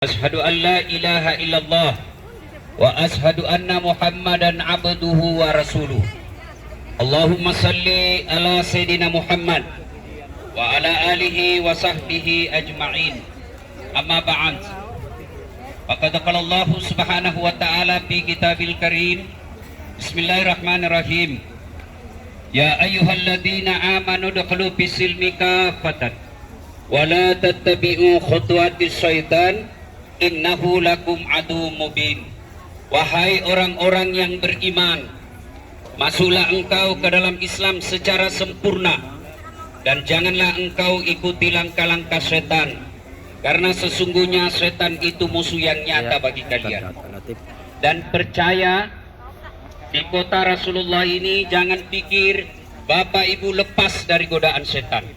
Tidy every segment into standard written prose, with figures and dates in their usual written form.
Ashhadu an la ilaha illallah wa ashhadu anna Muhammadan abduhu wa rasuluh. Allahumma salli ala Sayyidina Muhammad wa ala alihi wa sahbihi ajma'in. Amma ba'd. Faqad qala Allah subhanahu wa ta'ala fi kitabil karim. Bismillahirrahmanirrahim. Ya ayyuhalladzina amanu dukhulu fis silmi kafatan wa la tattabi'u khutuwatis syaitan innahu lakum adu mubin. Wahai orang-orang yang beriman, masuklah engkau ke dalam Islam secara sempurna dan janganlah engkau ikuti langkah-langkah setan, karena sesungguhnya setan itu musuh yang nyata bagi kalian. Dan percaya, di kota Rasulullah ini jangan pikir Bapak Ibu lepas dari godaan setan.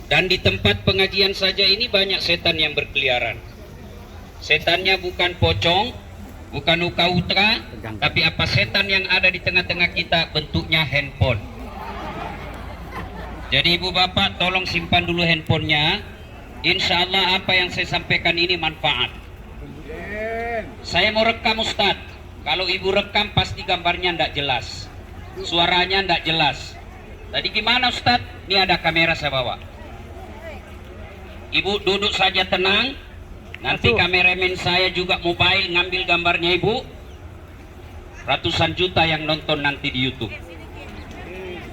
Dan di tempat pengajian saja ini banyak setan yang berkeliaran. Setannya bukan pocong, bukan uka-utra, tapi apa setan yang ada di tengah-tengah kita bentuknya handphone. Jadi ibu bapak tolong simpan dulu handphonenya. Insya Allah apa yang saya sampaikan ini manfaat. Saya mau rekam Ustadz. Kalau ibu rekam pasti gambarnya tidak jelas, suaranya tidak jelas. Tadi gimana Ustadz? Ini ada kamera saya bawa. Ibu duduk saja tenang. Nanti kameramen saya juga mobile ngambil gambarnya ibu. Ratusan juta yang nonton nanti di YouTube.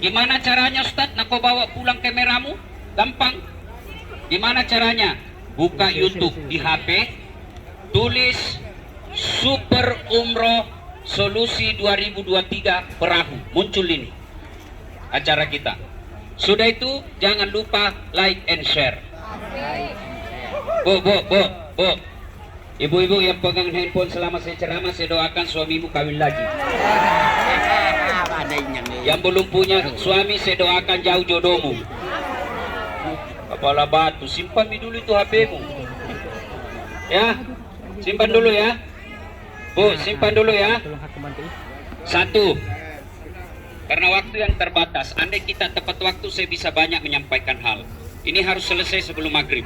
Gimana caranya Ustadz? Nak kau bawa pulang kameramu? Gampang. Gimana caranya? Buka YouTube di HP, tulis Super Umroh Solusi 2023 Perahu. Muncul ini acara kita. Sudah itu jangan lupa like and share. Bu, ibu-ibu yang pegang handphone selama saya ceramah, saya doakan suamimu kawin lagi. Yang belum punya suami, saya doakan jauh jodohmu. Kepala batu, simpan dulu itu HP-mu. Ya, simpan dulu ya. Bu, simpan dulu ya. Satu, karena waktu yang terbatas. Andai kita tepat waktu, saya bisa banyak menyampaikan hal. Ini harus selesai sebelum maghrib.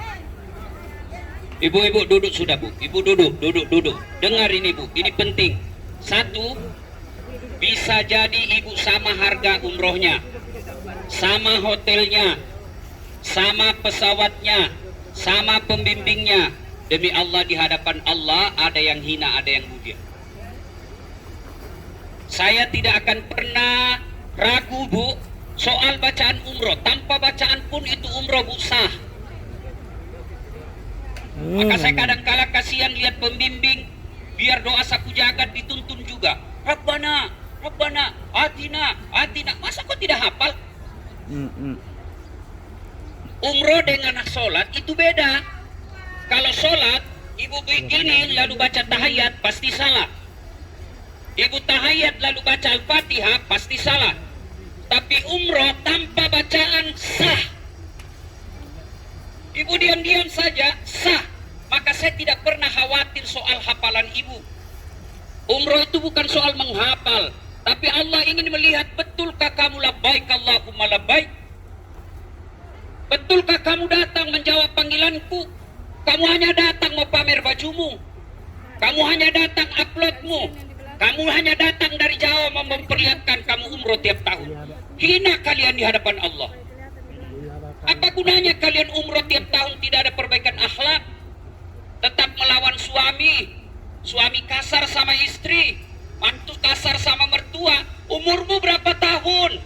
Ibu-ibu duduk sudah bu. Ibu duduk. Dengar ini bu, ini penting. Satu, bisa jadi ibu sama harga umrohnya, sama hotelnya, sama pesawatnya, sama pembimbingnya. Demi Allah, di hadapan Allah ada yang hina, ada yang mulia. Saya tidak akan pernah ragu bu soal bacaan umroh. Tanpa bacaan pun itu umroh bu sah. Maka saya kadang-kala kasihan lihat pembimbing, biar doa saku jagat dituntun juga. Rabbana, atina. Masa kau tidak hafal? Umroh dengan sholat itu beda. Kalau sholat, ibu begini lalu baca tahiyat pasti salah. Ibu tahiyat lalu baca Al-Fatihah pasti salah. Tapi umroh tanpa bacaan sah. Ibu diam-diam saja sah. Maka saya tidak pernah khawatir soal hafalan ibu. Umroh itu bukan soal menghafal, tapi Allah ingin melihat betulkah kamu labbaik Allahumma labbaik. Betulkah kamu datang menjawab panggilanku? Kamu hanya datang mau pamer bajumu. Kamu hanya datang uploadmu. Kamu hanya datang dari Jawa mau memperlihatkan kamu umroh tiap tahun. Hina kalian di hadapan Allah. Apa gunanya kalian umroh tiap tahun tidak ada perbaikan akhlak? Tetap melawan suami kasar sama istri, mantu kasar sama mertua. Umurmu berapa tahun?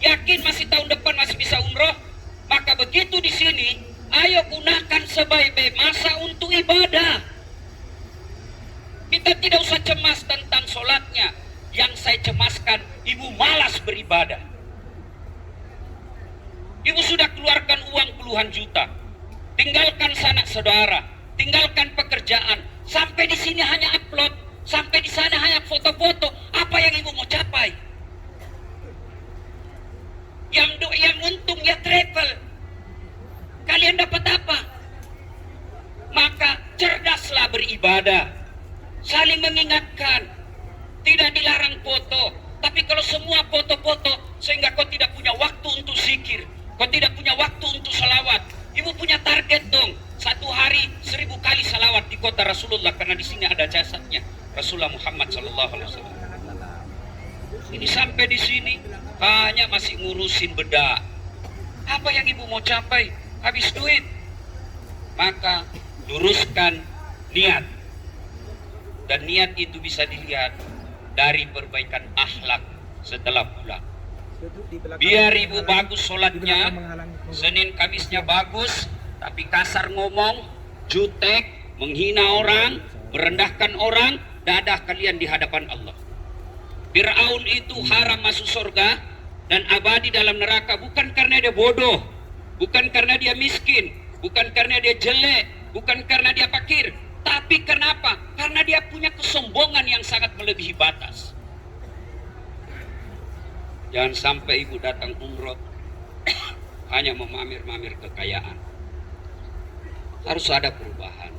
Yakin masih tahun depan masih bisa umroh? Maka begitu di sini, ayo gunakan sebaik-baik masa untuk ibadah. Kita tidak usah cemas tentang sholatnya. Yang saya cemaskan, ibu malas beribadah. Ibu sudah keluarkan uang puluhan juta, tinggalkan sanak saudara, tinggalkan pekerjaan, sampai di sini hanya upload, sampai di sana hanya foto-foto. Apa yang ibu mau capai? Yang untung ya travel. Kalian dapat apa? Maka cerdaslah beribadah, saling mengingatkan. Tidak dilarang foto, tapi kalau semua foto-foto sehingga kau tidak punya waktu untuk zikir, kau tidak punya waktu untuk salawat, kota Rasulullah karena di sini ada jasadnya Rasulullah Muhammad sallallahu alaihi wasallam. Ini sampai di sini hanya masih ngurusin bedak. Apa yang ibu mau capai? Habis duit. Maka luruskan niat. Dan niat itu bisa dilihat dari perbaikan akhlak setelah pulang. Biar ibu bagus sholatnya, Senin Kamisnya bagus, tapi kasar ngomong, jutek, menghina orang, merendahkan orang, dadah kalian di hadapan Allah. Fir'aun itu haram masuk surga dan abadi dalam neraka bukan karena dia bodoh, bukan karena dia miskin, bukan karena dia jelek, bukan karena dia fakir, tapi kenapa? Karena dia punya kesombongan yang sangat melebihi batas. Jangan sampai ibu datang umroh hanya memamer-mamer kekayaan. Harus ada perubahan.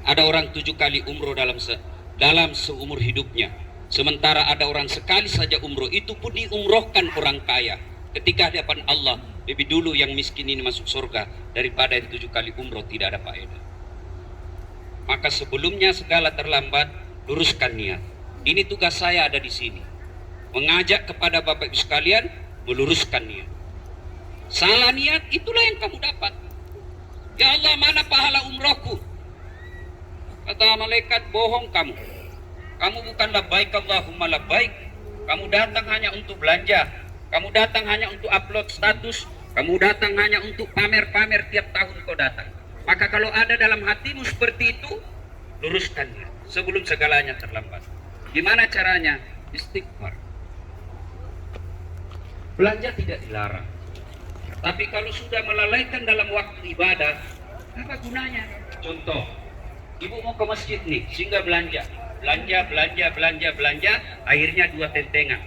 Ada orang 7 kali umroh dalam seumur hidupnya. Sementara ada orang sekali saja umroh, itu pun diumrohkan orang kaya. Ketika di hadapan Allah, lebih dulu yang miskin ini masuk surga daripada yang 7 kali umroh tidak ada faedah. Maka sebelumnya segala terlambat, luruskan niat. Ini tugas saya ada di sini. Mengajak kepada Bapak Ibu sekalian, meluruskan niat. Salah niat, itulah yang kamu dapat. Ya Allah, mana pahala umrohku? Kata malaikat, bohong kamu. Kamu bukan labbaik Allahumma labbaik. Kamu datang hanya untuk belanja. Kamu datang hanya untuk upload status. Kamu datang hanya untuk pamer-pamer tiap tahun kau datang. Maka kalau ada dalam hatimu seperti itu, luruskannya sebelum segalanya terlambat. Gimana caranya? Istighfar. Belanja tidak dilarang. Tapi kalau sudah melalaikan dalam waktu ibadah, apa gunanya? Contoh, ibu mau ke masjid nih, sehingga belanja, akhirnya 2 tentengan.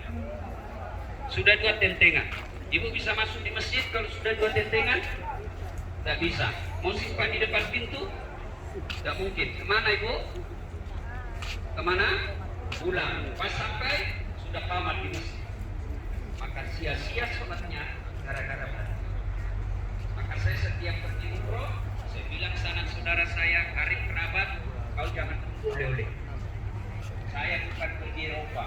Sudah 2 tentengan. Ibu bisa masuk di masjid kalau sudah 2 tentengan? Tidak bisa. Mau simpan di depan pintu? Tidak mungkin. Kemana ibu? Kemana? Pulang. Pas sampai sudah pamat di masjid. Maka sia-sia sholatnya gara-gara belanja. Maka saya setiap pergi umroh, saya bilang sanak saudara saya, karib kerabat, kau jangan oleh-oleh. Saya bukan pergi Eropa,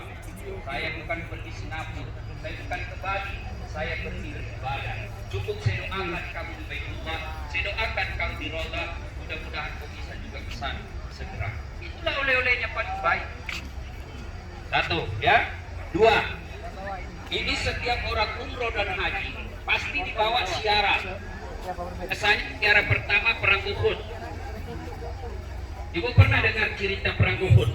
saya bukan pergi Singapura, saya bukan ke Bali, saya pergi beribadah. Cukup saya doakan kamu di Baitullah, saya doakan kamu di Roda, mudah-mudahan kau bisa juga ke sana segera. Itulah oleh-olehnya paling baik. 1, ya. 2. Ini setiap orang umroh dan haji pasti dibawa ziarah. Kesannya ziarah pertama perang Uhud. Ibu pernah dengar cerita perang Uhud?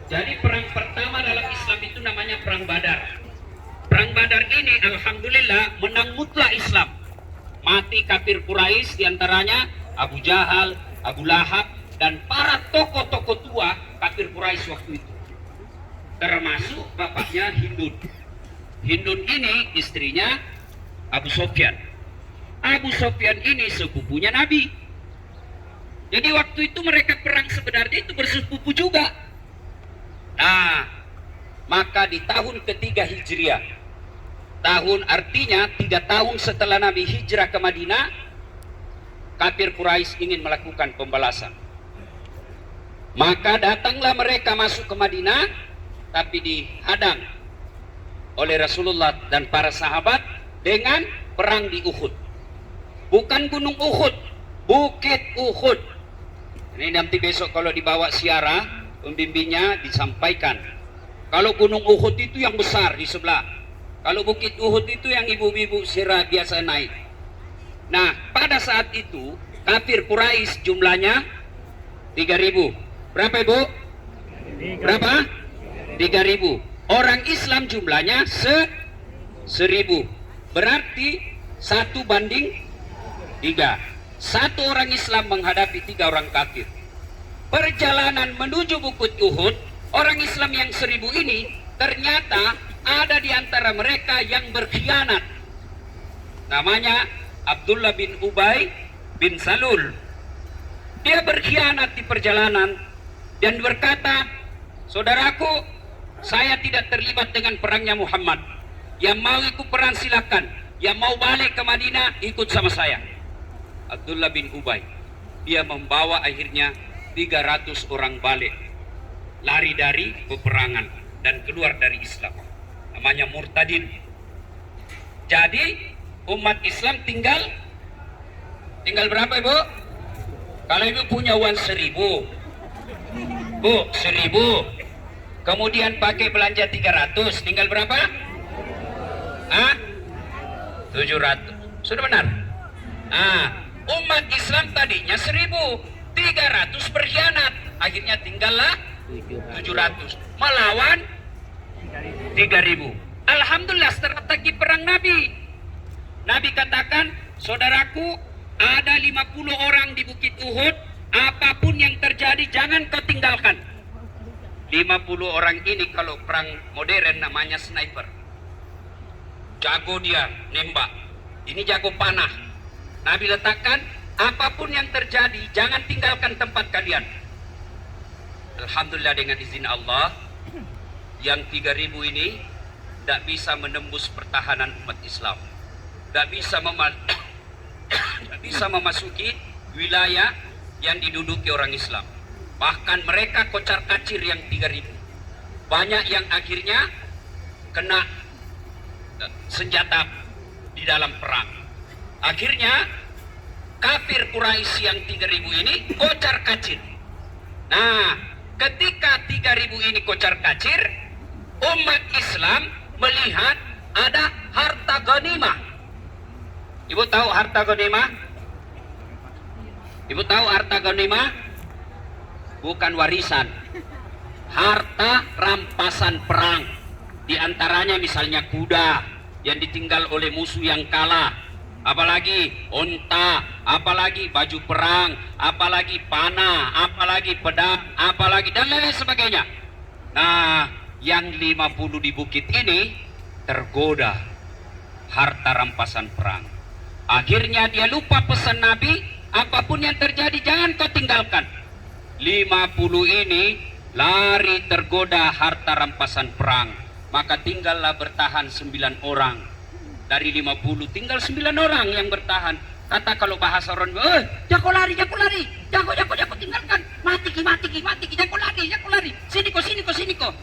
Jadi perang pertama dalam Islam itu namanya perang Badar. Perang Badar ini alhamdulillah menang mutlak Islam. Mati kafir Quraisy, diantaranya Abu Jahal, Abu Lahab, dan para tokoh-tokoh tua kafir Quraisy waktu itu. Termasuk bapaknya Hindun. Hindun ini istrinya Abu Sofyan. Abu Sofyan ini sepupunya Nabi. Jadi waktu itu mereka perang sebenarnya itu bersepupu juga. Nah, maka di tahun ketiga Hijriah, tahun artinya 3 tahun setelah Nabi hijrah ke Madinah, kafir Quraisy ingin melakukan pembalasan. Maka datanglah mereka masuk ke Madinah, tapi dihadang oleh Rasulullah dan para sahabat dengan perang di Uhud. Bukan gunung Uhud, bukit Uhud. Ini nanti besok kalau dibawa siarah, pembimbingnya disampaikan. Kalau gunung Uhud itu yang besar di sebelah. Kalau bukit Uhud itu yang ibu-ibu sirah biasa naik. Nah, pada saat itu kafir Quraisy jumlahnya 3.000. Berapa ibu? Berapa? 3.000. Orang Islam jumlahnya 1.000. Berarti 1 banding 3. 1 orang Islam menghadapi 3 orang kafir. Perjalanan menuju bukit Uhud, orang Islam yang 1.000 ini ternyata ada di antara mereka yang berkhianat. Namanya Abdullah bin Ubay bin Salul. Dia berkhianat di perjalanan dan berkata, saudaraku, saya tidak terlibat dengan perangnya Muhammad. Yang mau ikut perang silakan. Yang mau balik ke Madinah ikut sama saya. Abdullah bin Ubay. dia membawa akhirnya 300 orang balik, lari dari peperangan dan keluar dari Islam, namanya murtadin. Jadi umat Islam tinggal berapa, Ibu? Kalau Ibu punya uang 1.000, Bu, 1.000, kemudian pakai belanja 300, tinggal berapa? 700. Sudah benar? Umat Islam tadinya 1.300 berkhianat, akhirnya tinggallah 700 melawan 3.000. Alhamdulillah, strategi perang Nabi. Nabi katakan, saudaraku, ada 50 orang di Bukit Uhud, apapun yang terjadi jangan kau tinggalkan. 50 orang ini kalau perang modern namanya sniper. Jago dia nembak. Ini jago panah. Nabi letakkan, apapun yang terjadi jangan tinggalkan tempat kalian. Alhamdulillah, dengan izin Allah, yang 3.000 ini tidak bisa menembus pertahanan umat Islam, tidak bisa memasuki wilayah yang diduduki orang Islam. Bahkan mereka kocar kacir yang 3.000. Banyak yang akhirnya kena senjata di dalam perang. Akhirnya kafir Quraisy yang 3.000 ini kocar kacir. Nah, ketika 3.000 ini kocar kacir, umat Islam melihat ada harta ghanimah. Ibu tahu harta ghanimah? Ibu tahu harta ghanimah? Bukan warisan, harta rampasan perang. Di antaranya misalnya kuda yang ditinggal oleh musuh yang kalah, apalagi unta, apalagi baju perang, apalagi panah, apalagi pedang, apalagi dan lain sebagainya. Nah, yang 50 di bukit ini tergoda harta rampasan perang. Akhirnya dia lupa pesan Nabi, apapun yang terjadi jangan kau tinggalkan. 50 ini lari tergoda harta rampasan perang, maka tinggallah bertahan 9 orang. Dari 50 tinggal 9 orang yang bertahan. Kata kalau bahasa orang, jago lari, jago tinggalkan, mati, jago lari, sini kok.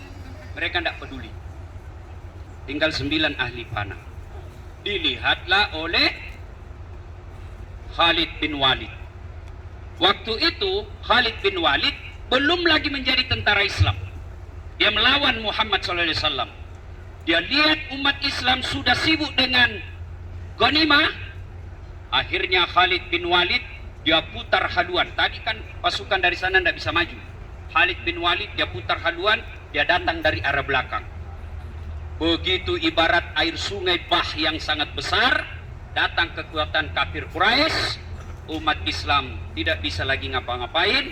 Mereka tidak peduli. Tinggal 9 ahli panah. Dilihatlah oleh Khalid bin Walid. Waktu itu Khalid bin Walid belum lagi menjadi tentara Islam. Dia melawan Muhammad SAW. Dia lihat umat Islam sudah sibuk dengan ghanimah. Akhirnya Khalid bin Walid dia putar haluan. Tadi kan pasukan dari sana tidak bisa maju. Khalid bin Walid dia putar haluan, dia datang dari arah belakang. Begitu ibarat air sungai Bah yang sangat besar, datang kekuatan kafir Quraisy, umat Islam tidak bisa lagi ngapa-ngapain,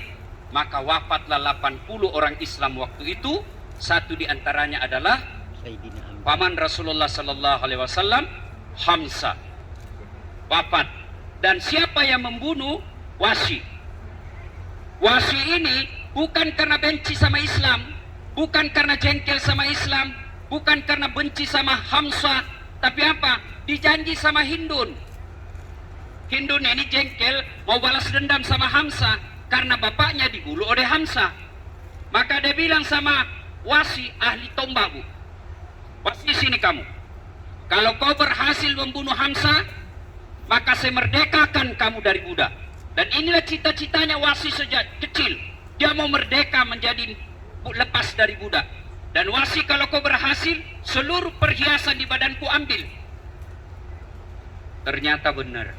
maka wafatlah 80 orang Islam waktu itu. Satu di antaranya adalah paman Rasulullah sallallahu alaihi wasallam, Hamzah. Wafat. Dan siapa yang membunuh? Wasi. Wasi ini bukan karena benci sama Islam, bukan karena jengkel sama Islam, bukan karena benci sama Hamzah, tapi apa? Dijanji sama Hindun. Hindun ini jengkel mau balas dendam sama Hamzah karena bapaknya dibunuh oleh Hamzah. Maka dia bilang sama Wasi, ahli tombak, Bu, Wasi, sini kamu. Kalau kau berhasil membunuh Hamzah, maka saya merdekakan kamu dari budak. Dan inilah cita-citanya Wasi sejak kecil. Dia mau merdeka menjadi lepas dari budak. Dan Wasi, kalau kau berhasil, seluruh perhiasan di badanku ambil. Ternyata benar.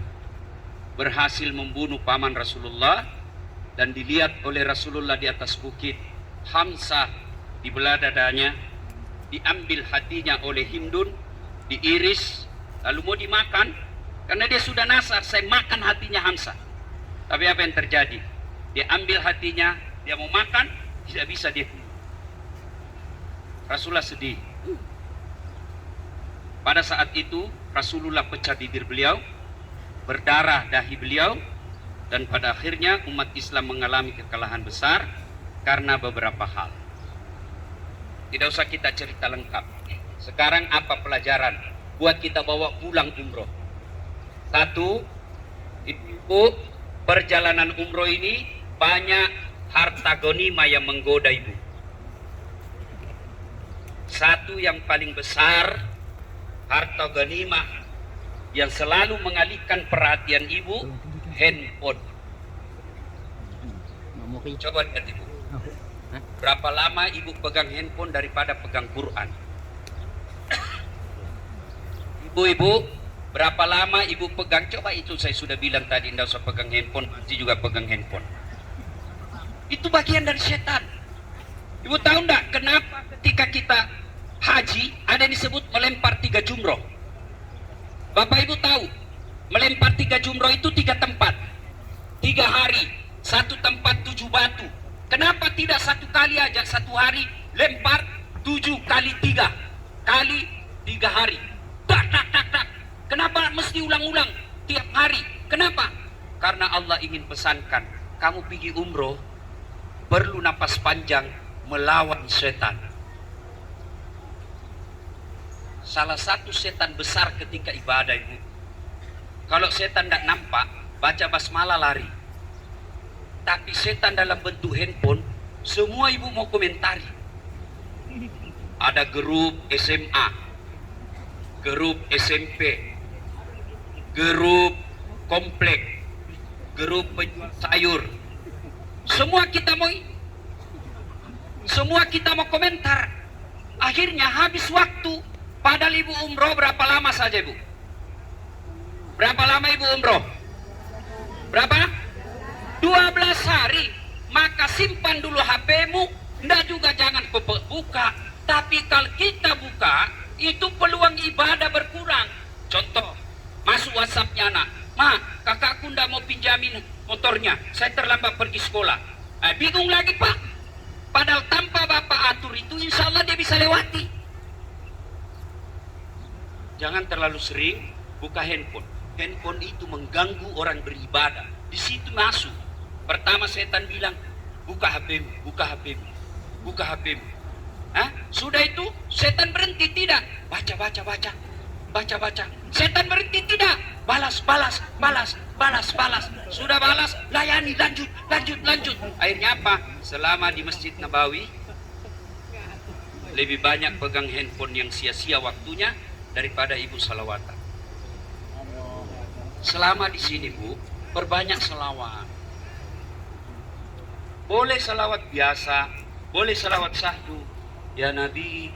Berhasil membunuh paman Rasulullah. Dan dilihat oleh Rasulullah di atas bukit. Hamzah dibelah dadanya, diambil hatinya oleh Hindun, diiris, lalu mau dimakan. Karena dia sudah nasar, saya makan hatinya Hamzah. Tapi apa yang terjadi? Dia ambil hatinya, dia mau makan, tidak bisa dia bunuh. Rasulullah sedih. Pada saat itu Rasulullah pecah bibir beliau, berdarah dahi beliau, dan pada akhirnya umat Islam mengalami kekalahan besar karena beberapa hal. Tidak usah kita cerita lengkap. Sekarang apa pelajaran buat kita bawa pulang umroh? Satu, ibu perjalanan umroh ini banyak harta ghanimah yang menggoda ibu. Satu yang paling besar, harta ghanimah yang selalu mengalihkan perhatian ibu, handphone. Coba lihat ibu, berapa lama ibu pegang handphone daripada pegang Quran? Ibu-ibu, berapa lama ibu pegang? Coba itu saya sudah bilang tadi, tidak usah pegang handphone, masih juga pegang handphone. Itu bagian dari setan. Ibu tahu enggak kenapa ketika kita haji ada yang disebut melempar 3 jumroh? Bapak ibu tahu, melempar 3 jumroh itu 3 tempat, 3 hari, 1 tempat 7 batu. Kenapa tidak 1 kali aja, 1 hari lempar 7 kali 3 kali 3 hari? Tak, tak, tak, tak. Kenapa mesti ulang-ulang tiap hari? Kenapa? Karena Allah ingin pesankan, kamu pergi umroh perlu napas panjang melawan setan. Salah satu setan besar ketika ibadah ibu, kalau setan tidak nampak, baca basmalah lari. Tapi setan dalam bentuk handphone, semua ibu mau komentari. Ada grup SMA, grup SMP, grup komplek, grup penjual sayur. Semua kita mau komentar. Akhirnya habis waktu. Padahal ibu umroh berapa lama saja ibu? Berapa lama ibu umroh? Berapa? 12 hari. Maka simpan dulu HP-mu. Nggak juga jangan buka. Tapi kalau kita buka, itu peluang ibadah berkurang. Contoh, masuk WhatsApp-nya anak. Ma, kakakku nggak mau pinjamin motornya. Saya terlambat pergi sekolah. Bingung lagi pak. Padahal tanpa bapak atur itu, insya Allah dia bisa lewati. Jangan terlalu sering buka handphone. Handphone itu mengganggu orang beribadah. Di situ masuk. Pertama setan bilang, buka HP-mu, buka HP-mu, buka HP-mu. Sudah itu setan berhenti tidak? Baca. Setan berhenti tidak? Balas. Sudah balas, layani, lanjut. Akhirnya apa? Selama di Masjid Nabawi, lebih banyak pegang handphone yang sia-sia waktunya daripada ibu salawatan. Selama di sini bu, perbanyak selawat. Boleh selawat biasa, boleh selawat syahdu. Ya Nabi,